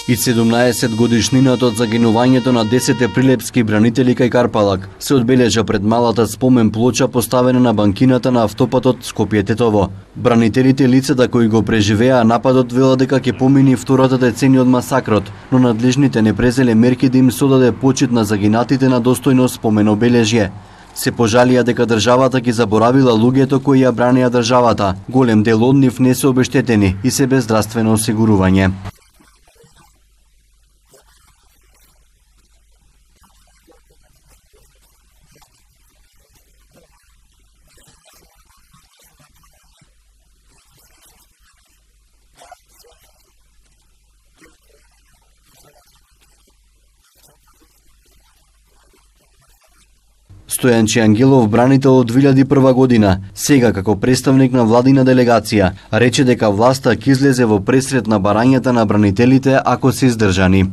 И 17 годишнината од загинувањето на 10 прилепски бранители кај Карпалак се одбележа пред малата спомен плоча поставена на банкината на автопатот Скопје-Тетово. Бранителите лицата кои го преживеа нападот велат дека ќе помини втората деценија од масакрот, но надлежните не презеле мерки да им содаде почит на загинатите на достојно спомен обележје. Се пожалија дека државата ги заборавила луѓето кои ја бранеа државата. Голем дел од нив не се обештетени и се без здравствено осигурување. Стојанче Ангелов, бранител од 2001 година, сега како представник на владина делегација, рече дека власта ќе излезе во пресрет на барањата на бранителите ако се издржани.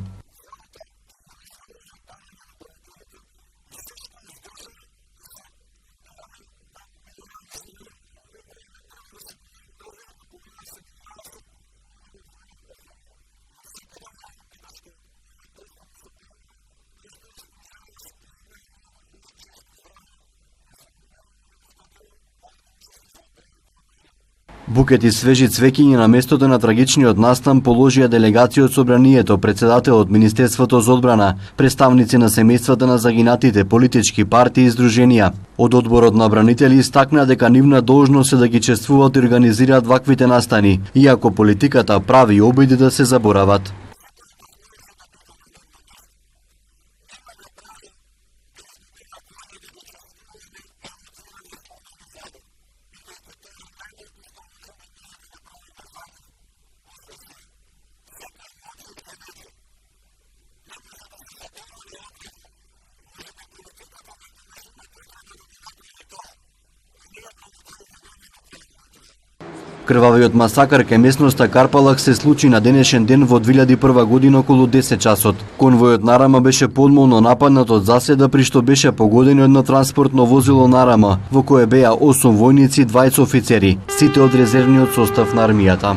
Букети свежи цвеќиња на местото на трагичниот настан положија делегација од Собранието, председателот Министерството за одбрана, представници на семејствата на загинатите, политички партии и здруженија. Од одборот на бранители истакна дека нивна должност е да ги чествуваат и организираат ваквите настани, иако политиката прави обиди да се заборават. Крвавиот масакар кај местноста Карпалак се случи на денешен ден во 2001 година околу 10 часот. Конвојот Нарама беше подмолно нападнат од заседа при што беше погоден едно транспортно возило Нарама, во кое беа 8 војници и 20 офицери, сите од резервниот состав на армијата.